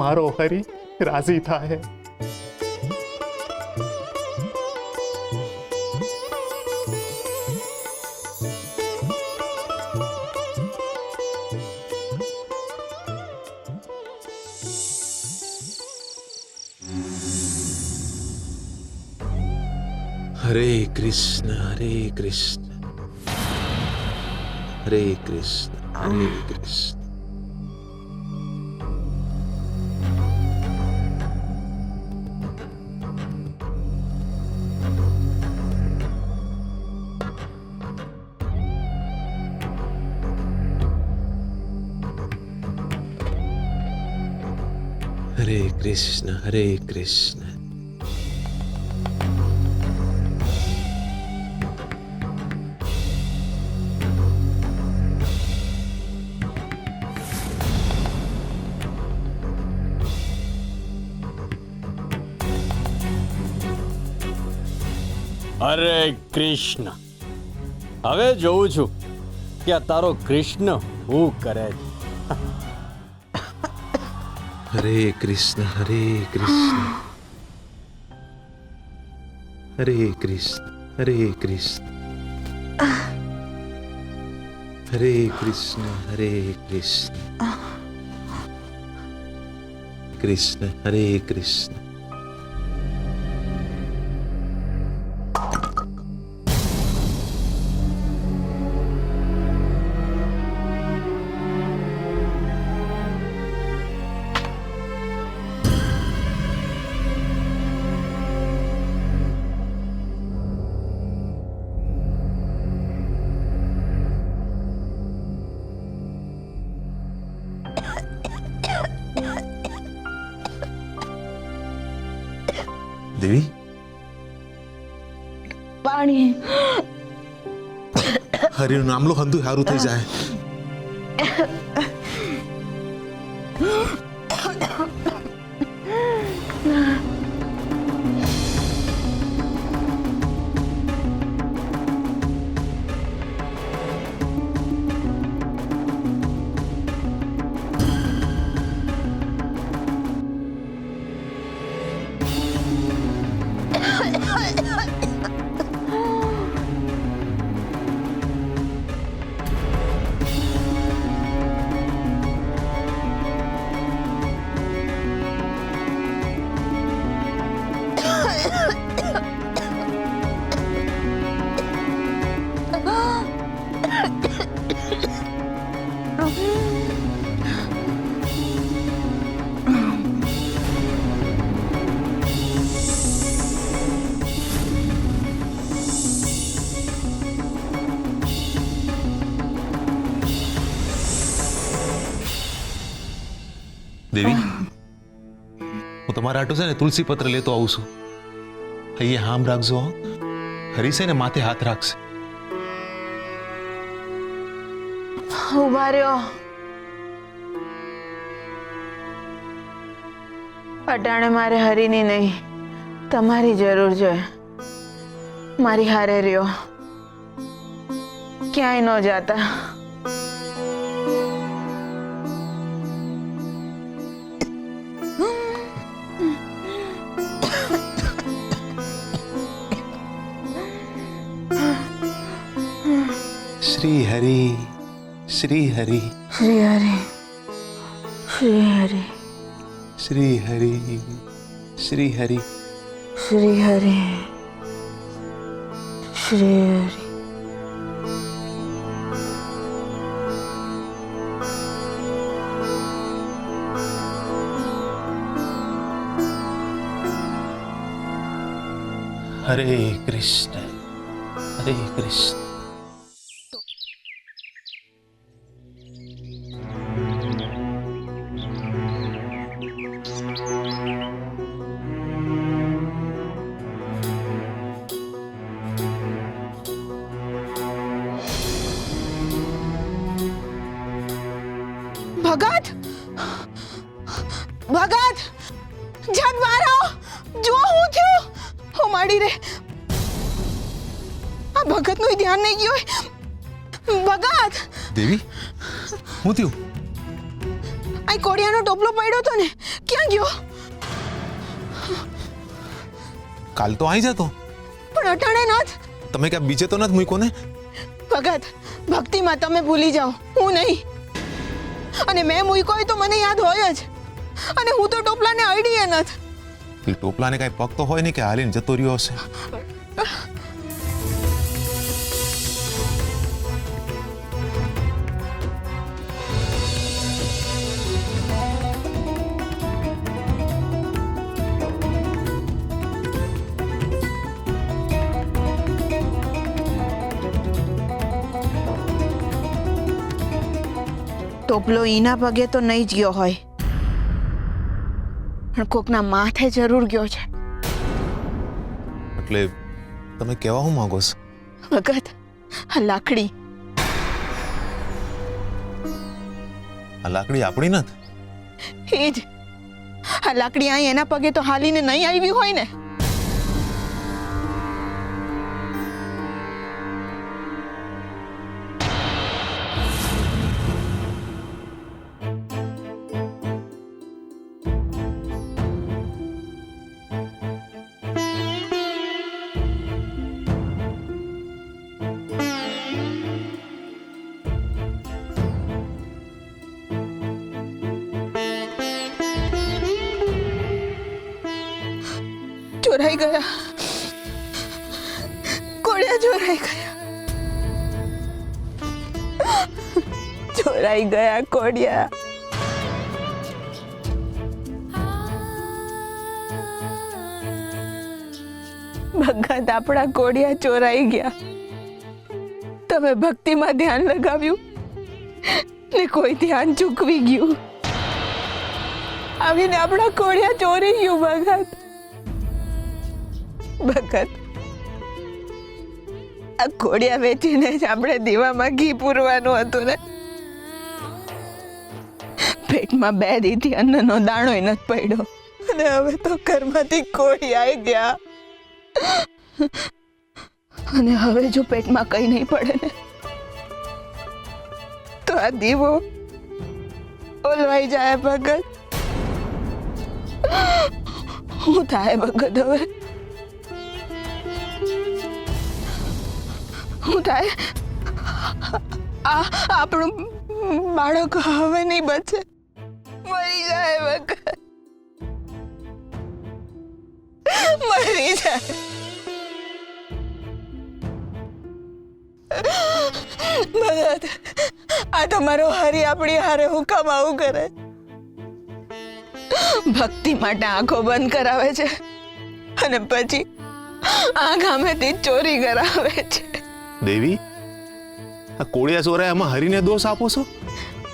મારો હરી રાજી થાય. હરે કૃષ્ણ હરે કૃષ્ણ હરે કૃષ્ણ હરે કૃષ્ણ. હરે કૃષ્ણ હરે કૃષ્ણ. હરે કૃષ્ણ. હવે જોઉં છું કે આ તારો કૃષ્ણ શું કરે છે. હરે કૃષ્ણ હરે કૃષ્ણ હરે કૃષ્ણ હરે કૃષ્ણ હરે કૃષ્ણ હરે કૃષ્ણ કૃષ્ણ હરે કૃષ્ણ. દેવી, પાણી. હરિનું નામ લો, હંધુય હારું થઈ જાય. દેવી, હું તમારા આટો છે ને તુલસી પત્ર લેતો આવું છું. અહીંયા હામ રાખજો. હરી છે ને માથે હાથ રાખશે. ઉભા રહ્યો. અટાણે મારે હરીની નહીં, તમારી જરૂર છે. મારી હારે રહ્યો, ક્યાંય ન જાતા. શ્રી હરિ, શ્રી હરિ, શ્રી હરિ, શ્રી હરિ, શ્રી હરિ, શ્રી હરિ. શ્રી હરિ, શ્રી હરિ. હરે કૃષ્ણ, હરે કૃષ્ણ. ભગત, ભગત, જગ બહાર આવો. જો હું થયું. હો માડી રે, આ ભગત નું ધ્યાન નહીં ગયું. ભગત દેવી, હું થયું? આ કોડિયાનો ટોપલો પડ્યો તો ને, ક્યાં ગયો? કાલ તો આવી જતો, પણ અટાણે નાથ. તમે ક્યાં બીજે તો નથી મૂક્યો ને? ભગત, ભક્તિમાં તમે ભૂલી જાઓ, હું નહીં. અને મેં મૂક્યો હોય તો મને યાદ હોય જ. અને હું તો ટોપલાને અડીએ નથી. એ ટોપલાને કઈ પગ તો હોય ને કે હાલીને જતો રહ્યો હશે. ટોપલો ઈના પગે તો નહીં જ ગયો હોય, પણ કોકના માથે જરૂર ગયો છે. એટલે તમે કહેવા હું માંગો છો? ભગત, આ લાકડી આપણી નથી. એ જ. આ લાકડી અહીં એના પગે તો હાલીને નહીં આવી હોય ને. ચોરાઈ ગયા, કોડિયા ચોરાઈ ગયા, ચોરાઈ ગયા કોડિયા. ભગત આપણા કોડિયા ચોરાઈ ગયા. તમે ભક્તિમાં ધ્યાન લગાવ્યું ને કોઈ ધ્યાન ચૂકવી ગયું. આવીને આપણા કોડિયા ચોરી ગયું ભગત. ભગત, આ કોડિયા વેચીને જ આપણે દીવામાં ઘી પૂરવાનું હતું ને. પેટમાં 2 દીથી અન્નનો દાણો નથી પડ્યો અને હવે તો ઘરમાંથી કોડિયા આવી ગયા. અને હવે જો પેટમાં કઈ નહીં પડે ને તો આ દીવો ઓલવાઈ જાય ભગત. શું થાય ભગત હવે? શું થાય? આપણું બાળક હવે નહીં બચે, મરી જાય ભગત, મરી જાય. ભગત, આ તમારો હરી આપણી હારે હુકમ આવું કરે? ભક્તિ માટે આંખો બંધ કરાવે છે અને પછી આ ગામેથી ચોરી કરાવે છે. દેવી, આ કોળિયા ચોરાય એમાં હરીને દોષ આપો છો?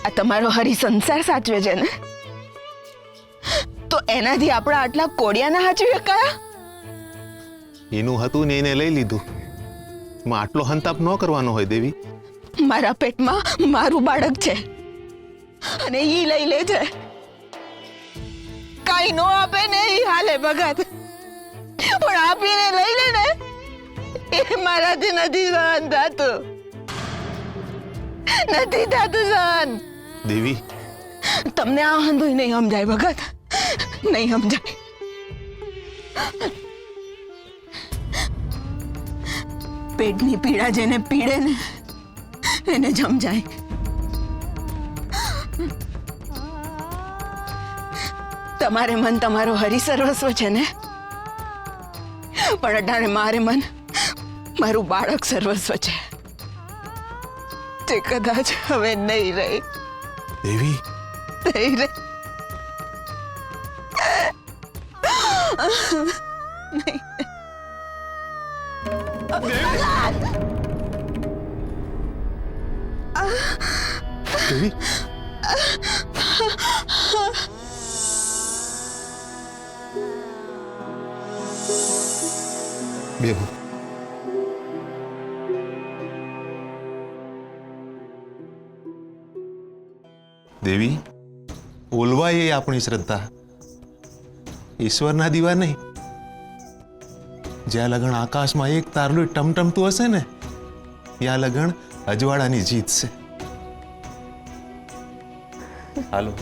આ તમારો હરી સંસાર સાચવે છે ને, તો એનાથી આપણા આટલા કોડિયા ના સાચવી કયા? એનું હતું ને એને લઈ લીધું. એમાં આટલો હંતાપ ન કરવાનો હોય દેવી. મારા પેટમાં મારું બાળક છે અને ઈ લઈ લે છે. કઈ નો આપે ને ઈ હાલે ભગત, પણ આપીને લઈ લે ને એ મારાથી નથી સહન થતું, નથી થતું સહન. દેવી, તમને આ હંધુય નહીં સમજાય ભગત, નહીં સમજાય. પેટની પીડા જેને પીડે ને એને સમજાય. તમારે મન તમારો હરી સર્વસ્વ છે ને, પણ અટાણે મારે મન મારું બાળક સર્વસ્વ છે, તે કદાચ હવે નહીં રહે. દેવી, નહીં રહે. નહીં. દેવી, બેહો. દેવી, ઓલવાય એ આપણી શ્રદ્ધા, ઈશ્વરના દીવા નહીં. જ્યાં લગણ આકાશમાં એક તારલું ટમટમતું હશે ને, ત્યાં લગણ અજવાળાની જીત છે. હાલો,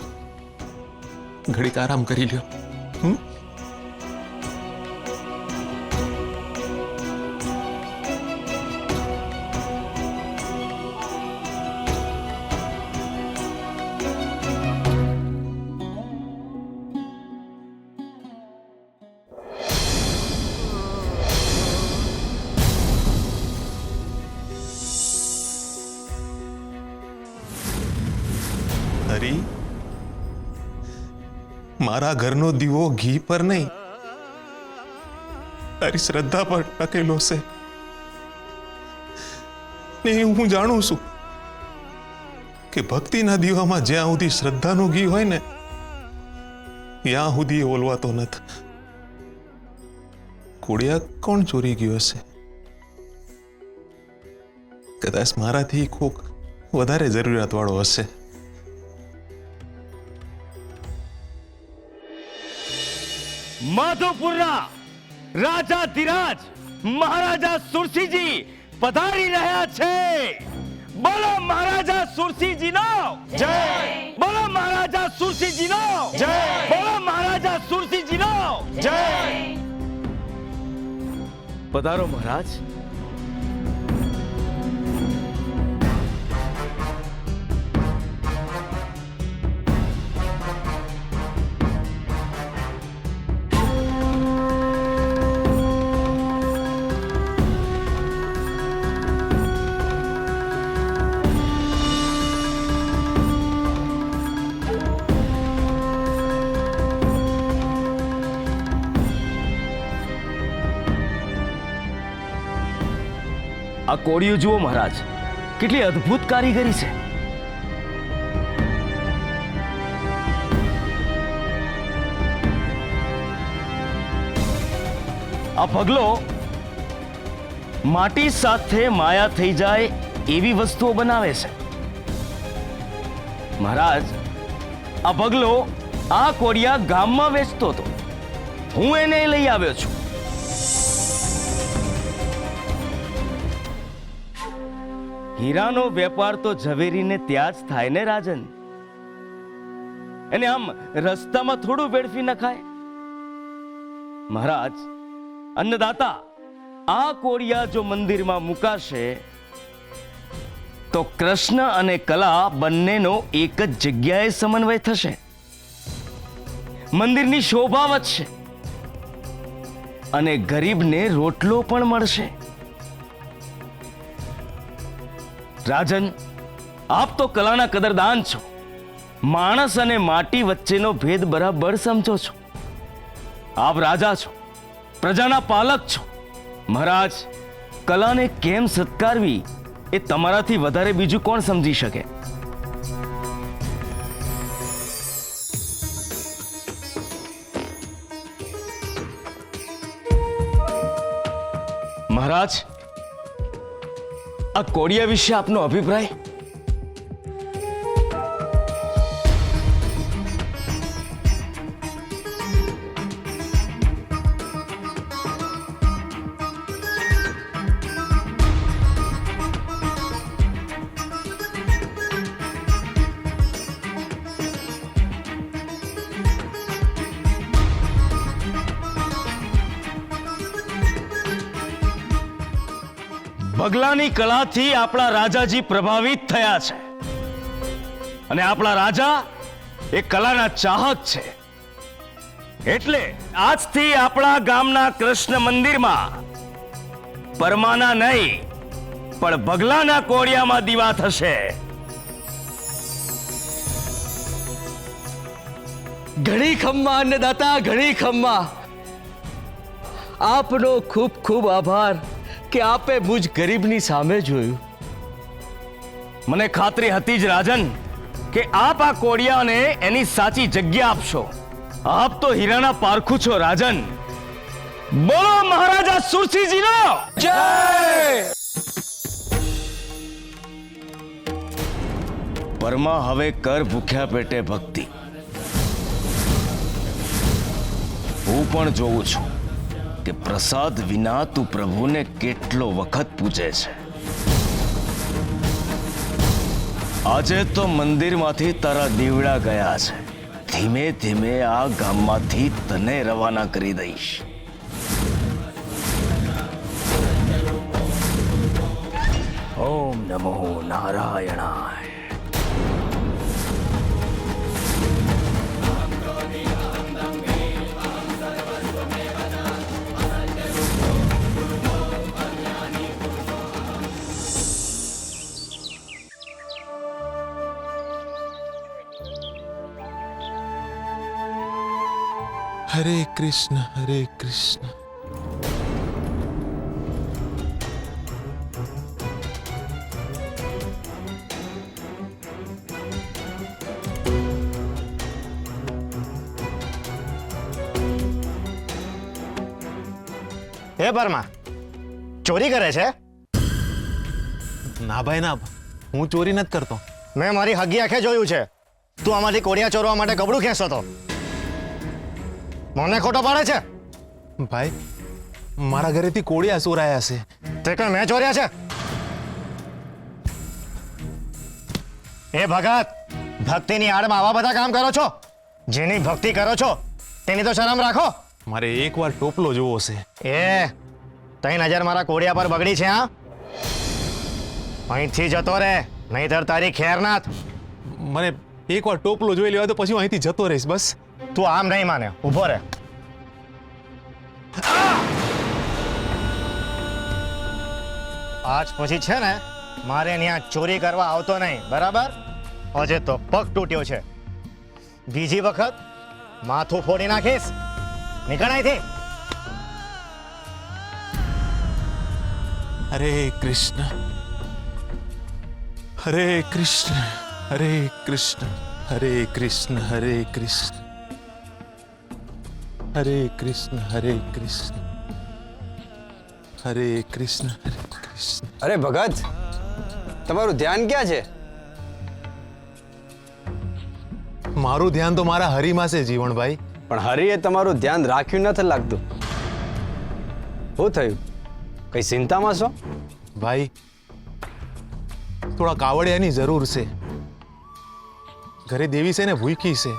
ઘડીક આરામ કરી લ્યો. હરી, મારા ઘરનો દીવો ઘી પર નહીં, તારી શ્રદ્ધા પર ટકેલો છે. ને હું જાણું છું કે ભક્તિના દીવામાં જ્યાં સુધી શ્રદ્ધાનું ઘી હોય ને ત્યાં સુધી ઓલવાતો નથી. કોડિયા કોણ ચોરી ગયો હશે? કદાચ મારાથી કોક વધારે જરૂરિયાત વાળો હશે. માધવપુરના રાજા ધીરાજ મહારાજા સુરસિંહજી પધારી રહ્યા છે. બોલો મહારાજા સુરસિંહજીનો જય! બોલો મહારાજા સુરસિંહજીનો જય! બોલો મહારાજા સુરસિંહજીનો જય! પધારો મહારાજ. આ કોળિયું જુઓ મહારાજ, કેટલી અદ્ભુત કારીગરી છે. આ પગલો માટી સાથે માયા થઈ જાય એવી વસ્તુઓ બનાવે છે. મહારાજ, આ પગલો આ કોડિયા ગામમાં વેચતો હતો, હું એને લઈ આવ્યો છું. હીરાનો વેપાર તો ઝવેરીને ત્યાં જ થાય ને રાજન. એને આમ રસ્તામાં થોડું વેડફી નખાય. મહારાજ, અન્નદાતા, આ કોડિયા જો મંદિરમાં મુકાશે તો કૃષ્ણ અને કલા બંનેનો એક જ જગ્યાએ સમન્વય થશે, મંદિરની શોભા વધશે અને ગરીબને રોટલો પણ મળશે. રાજન, આપ તો કલાના કદરદાન છો, માણસ અને માટી વચ્ચેનો ભેદ બરાબર સમજો છો. આપ રાજા છો, પ્રજાના પાલક છો. મહારાજ, કલાને કેમ સત્કારવી એ તમારાથી વધારે બીજું કોણ સમજી શકે? મહારાજ, આ કોડિયા વિશે આપનો અભિપ્રાય? બગલાની કલાથી આપણા રાજાજી પ્રભાવિત થયા છે અને આપણા રાજા એ કલાના ચાહક છે. એટલે આજથી આપણા ગામના કૃષ્ણ મંદિરમાં પરમાના નહીં પણ બગલાના કોડિયામાં દીવા થશે. ઘણી ખમ્મા અન્નદાતા, ઘણી ખમ્મા. આપનો ખૂબ ખૂબ આભાર કે આપે મુજ ગરીબની સામે જોયું. મને ખાતરી હતી જ રાજન કે આપ આ કોડિયાને એની સાચી જગ્યા આપશો. આપ તો હીરાના પારખું છો રાજન. બોલો મહારાજા સુરસિંહજીનો જય! પરમાં હવે કર ભૂખ્યા પેટે ભક્તિ. હું પણ જોઉં છું કે પ્રસાદ વિના તું પ્રભુને કેટલો વખત પૂજે છે. આજે તો મંદિરમાંથી તારા દીવડા ગયા છે. ધીમે ધીમે આ ગામમાંથી તને રવાના કરી દઈશ. ઓમ નમો નારાયણાય. હરે કૃષ્ણ, હરે કૃષ્ણ. હે પરમા, ચોરી કરે છે? ના ભાઈ ના, હું ચોરી નથી કરતો. મેં મારી હગી આંખે જોયું છે. તું આમાંથી કોડિયા ચોરવા માટે કપડું ખેંચતો હતો. મને ખોટો પાડે છે? ભાઈ, મારા ઘરેથી કોડિયા ચોરાયા છે. તે કઈ મેં ચોર્યા છે? એ ભગત, ભક્તિની આડમાં આવા બધા કામ કરો છો? જેની ભક્તિ કરો છો તેની તો શરમ રાખો. મારે એકવાર ટોપલો જોવો છે. એ તઈ નજર મારા કોડિયા પર બગડી છે? હા, અહીંથી જતો રહે, નહીંતર તારી ખેરનાથ. મને એકવાર ટોપલો જોઈ લેવા તો પછી હું અહીંથી જતો રહીશ બસ. તું આમ નહીં માને, ઊભો રહે. આજ પછી છે ને મારે ત્યાં ચોરી કરવા આવતો નહીં, બરાબર? આજે તો પગ તૂટ્યો છે, બીજી વખત માથું ફોડી નાખીશ. નીકળ અહીંથી. હરે કૃષ્ણ હરે કૃષ્ણ હરે કૃષ્ણ હરે કૃષ્ણ હરે કૃષ્ણ હરે કૃષ્ણ હરે કૃષ્ણ હરે કૃષ્ણ હરે કૃષ્ણ. અરે ભગત, તમારું ધ્યાન ક્યાં છે? મારું ધ્યાન તો મારા હરિમાં છે જીવણભાઈ. પણ હરિએ તમારું ધ્યાન રાખ્યું નથી લાગતું. શું થયું? કઈ ચિંતામાં છો? ભાઈ થોડા કાવડિયાની જરૂર છે. ઘરે દેવી છે ને ભૂખી છે.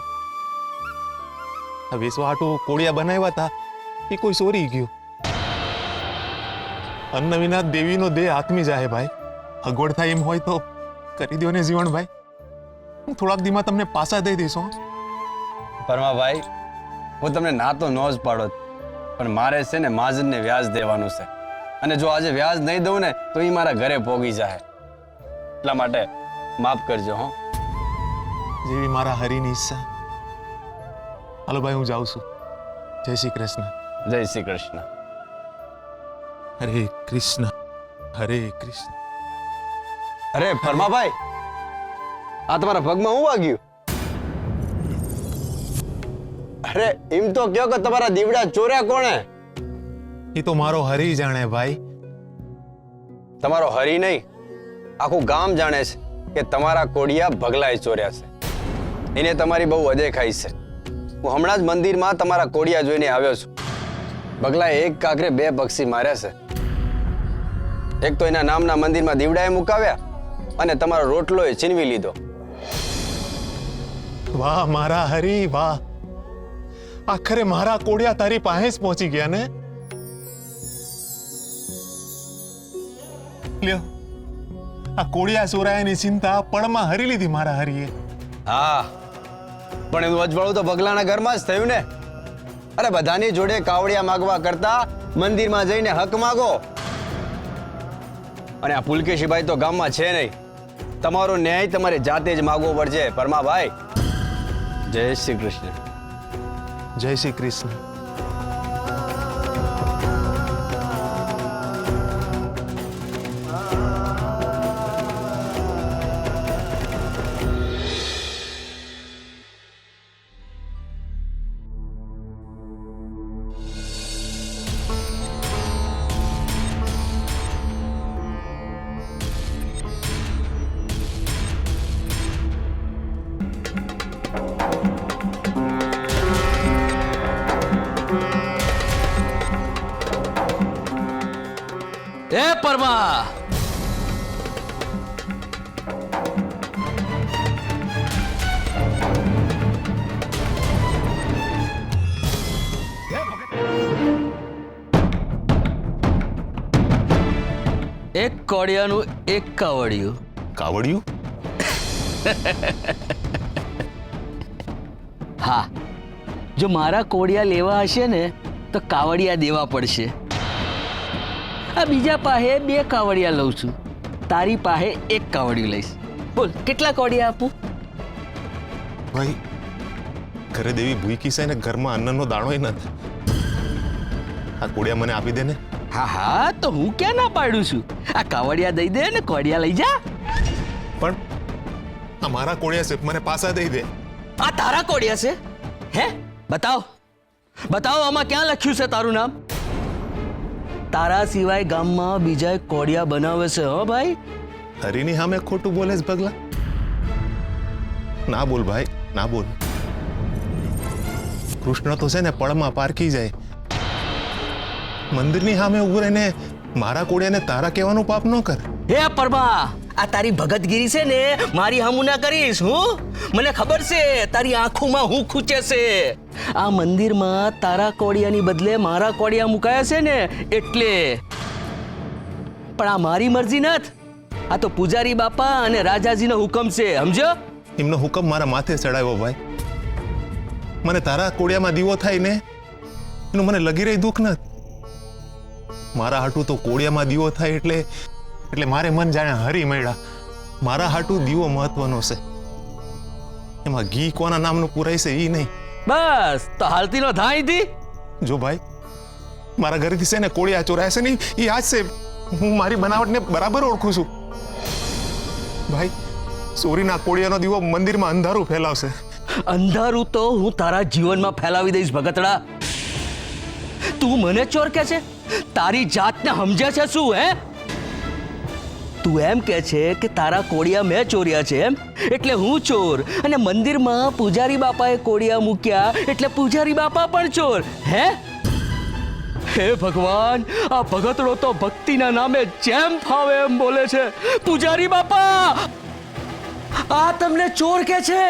આ વેસવા હાટુ કોળિયા બનાવ્યા હતા એ કોઈ ચોરી ગયું. અન્ન વિના દેવીનો દેહ આત્મી જાય ભાઈ. અગવડ થાય એમ હોય તો કરી દો ને જીવણભાઈ. હું થોડાક દીમાં તમને પાછા દઈ દઈશ. પરમાભાઈ, હું તમને ના તો ન જ પાડો, પણ મારે છે ને માજનને વ્યાજ દેવાનું છે. અને જો આજે વ્યાજ નહીં દઉં ને તો એ મારા ઘરે પોગી જાય. એટલા માટે માફ કરજો. હો, જેવી મારા હરિની ઈચ્છા. હાલો ભાઈ, હું જાઉં છું. જય શ્રી કૃષ્ણ. જય શ્રી કૃષ્ણ. હરે કૃષ્ણ હરે કૃષ્ણ. અરે પરમાભાઈ, આ તમારા પગમાં શું વાગ્યું? અરે એમ તો કહો કે તમારા દીવડા ચોર્યા કોણે? એ તો મારો હરી જાણે ભાઈ. તમારો હરી નહીં, આખું ગામ જાણે છે કે તમારા કોડિયા ભગલાએ ચોર્યા છે. એને તમારી બહુ અદેખાઈ છે. હું હમણાં જ મંદિરમાં તમારા કોડિયા જોઈને આવ્યો છું. ભગલાએ એક કાંકરે બે પક્ષી માર્યા છે. એક તો એના નામના મંદિરમાં દીવડાએ મુકાવ્યા અને તમારો રોટલો એ છીનવી લીધો. વાહ મારા હરી વાહ. આખરે મારા કોડિયા તારી પાસે જ પહોંચી ગયા ને. લ્યો, આ કોડિયા ચોરાયાની ચિંતા પળમાં હરી લીધી મારા હરીએ. હા, પણ એનું અજવાળું તો ભગલાના ઘરમાં જ થયું ને. અરે બધાની જોડે કાવડિયા માગવા કરતા મંદિરમાં જઈને હક માગો. અને આ પુલકેશીભાઈ તો ગામમાં છે નહીં. તમારો ન્યાય તમારે જાતે જ માગવો પડશે પરમાભાઈ. જય શ્રી કૃષ્ણ. જય શ્રી કૃષ્ણ. એ પરમા, એક કોડિયાનું એક કાવડિયું. કાવડિયું? હા, જો મારા કોડિયા લેવા હશે ને તો કાવડિયા દેવા પડશે. આ બીજા પાસે બે કાવડિયા લઉં છું, તારી પાસે એક કાવડિયું લઈશ. બોલ કેટલા કોડિયા આપું? ભાઈ, ઘરે દેવી ભૂખી છે ને ઘરમાં અન્નનો દાણોય નથી. આ કોડિયા મને આપી દે ને. હા હા, તો હું ક્યાં ના પાડું છું. આ કાવડિયા દઈ દે ને કોડિયા લઈ જા. પણ આ મારા કોડિયા છે, મને પાછા દઈ દે. આ તારા કોડિયા છે? હે, બતાવ બતાવ, આમાં ક્યાં લખ્યું છે તારું નામ? તારા સિવાય ગામમાં બીજા કોડિયા બનાવે છે. હો ભાઈ, હરીની સામે ખોટું બોલે છે પગલા. ના બોલ ભાઈ, ના બોલ. કૃષ્ણ તો છે ને પળમાં પારખી જાય. મંદિરની સામે ઉભું રહીને મારા કોડિયાને તારા કહેવાનું પાપ ન કર. હે પરમા, આ તારી ભગતગીરી છે ને મારી હમું ના કરીશ. હું મને ખબર છે તારી આંખોમાં હું ખૂચે છે. આ મંદિરમાં તારા કોડિયાની બદલે મારા કોડિયા મુકાયા છે ને એટલે. પણ આ મારી મરજી નથી, આ તો પૂજારી બાપા અને રાજાજીનો હુકમ છે, સમજો? એમનો હુકમ મારા માથે ચડાવ્યો ભાઈ. મને તારા કોડિયામાં દીવો થાય ને એનું મને લગી રહી દુઃખ નથી. મારા હાટું તો કોડિયામાં દીવો થાય એટલે મારે મન જાણે હરી મળ્યા. મારા હાટું દીવો મહત્વનો છે. એમાં ઘી કોના નામનું પુરાય છે ઈ નહીં. બસ તો હાલતી નો થાય થી. જો ભાઈ, મારા ઘરેથી છે ને કોળિયા ચોરાય છે ને ઈ આજ છે. હું મારી બનાવટને બરાબર ઓળખું છું. ભાઈ સોરીના કોળિયાનો દીવો મંદિરમાં અંધારું ફેલાવશે. અંધારું તો હું તારા જીવનમાં ફેલાવી દઈશ ભગતડા. તું મને ચોર કે છે? તારી જાતને સમજે છે શું હે? તું એમ કે છે કે તારા કોડિયા મેં ચોર્યા છે એમ? એટલે હું ચોર અને મંદિરમાં પૂજારી બાપાએ કોડિયા મૂક્યા એટલે પૂજારી બાપા પણ ચોર હે? હે ભગવાન, આ ભગતડો તો ભક્તિના નામે જેમ ફાવે એમ બોલે છે. પૂજારી બાપા, આ તમને ચોર કે છે?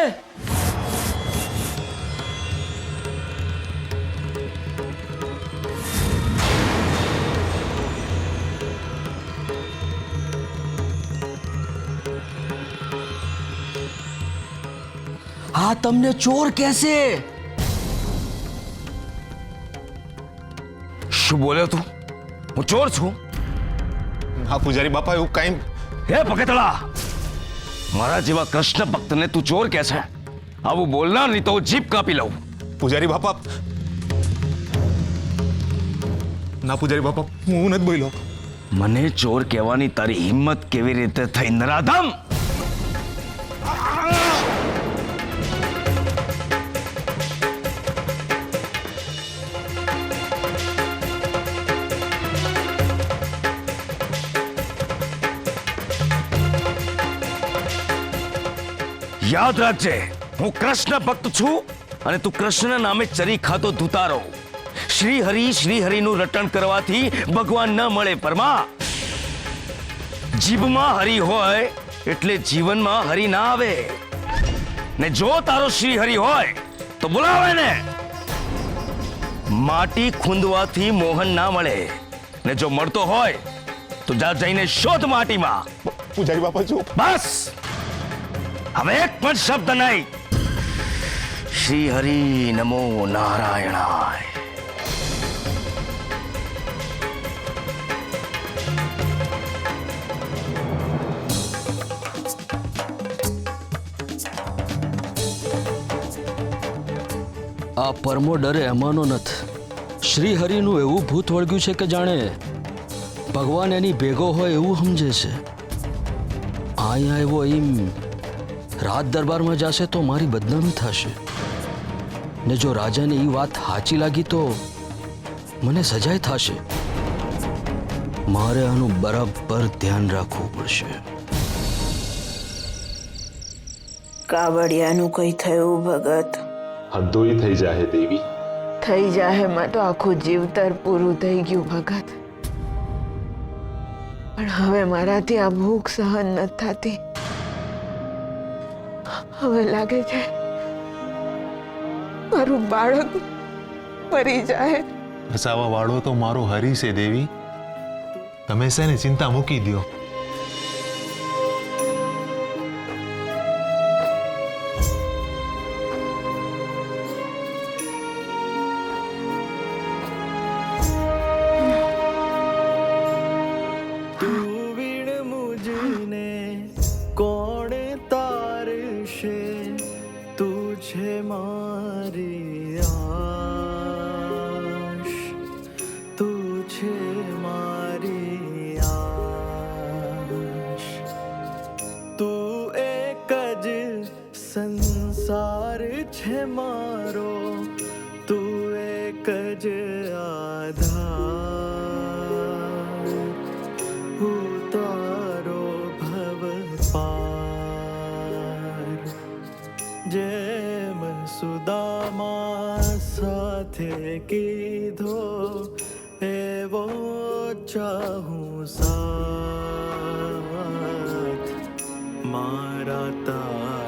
આ તમને ચોર કહેશે? શું બોલ્યો તું? હું ચોર છું? હા પૂજારી બાપા, એવું કાંઈ. હે ભગતડા, મારા જેવા કૃષ્ણ ભક્તને તું ચોર કે છે? આવું બોલનાર નહીં તો જીભ કાપી લઉં. પૂજારી બાપા, ના પૂજારી બાપા, હું નથી બોલ્યો. મને ચોર કહેવાની તારી હિંમત કેવી રીતે થઈ નરાધમ? યાદ રાખજે, હું કૃષ્ણ ભક્ત છું અને તું કૃષ્ણ નામે ચરી ખાતો ધુતારો. શ્રી હરિનું રટણ કરવાથી ભગવાન ન મળે પરમા. જીભમાં હરિ હોય એટલે જીવનમાં હરિ ના આવે. ને જો તારો શ્રી હરિ હોય તો બોલાવે ને. માટી ખૂંદવાથી મોહન ના મળે, ને જો મળતો હોય તો જા જઈને શોધ માટીમાં. પૂજારી બાપા જો. બસ, હવે એક પણ શબ્દ નહીં. શ્રી હરિ નમો નારાયણાય. આ પરમો ડરે એમાંનો નથી. શ્રી હરિનું એવું ભૂત વળગ્યું છે કે જાણે ભગવાન એની ભેગો હોય એવું સમજે છે. અહીંયા એવો એમ રાજ દરબારમાં જશે તો મારી બદનામી થશે, ને જો રાજાને એ વાત સાચી લાગી તો મને સજાય થશે. મારે આનું બરાબર ધ્યાન રાખવું પડશે. કાવડિયાનું કઈ થયું ભગત? હદોઈ થઈ જાહે દેવી. થઈ જાહે માં તો આખું જીવતર પૂરું થઈ ગયું ભગત. પણ હવે મારાથી આ ભૂખ સહન નથી થતી. હવે લાગે છે મારું બાળક મરી જાય. બચાવવા વાળો તો મારો હરી છે દેવી. તમે છે ને ચિંતા મૂકી દો. સંસાર છે મારો, તું એક જ આધાર, હું તારો ભવ પાર. જેમ સુદામા સાથે કીધો એવો ચાહું સાથ, મારા તારા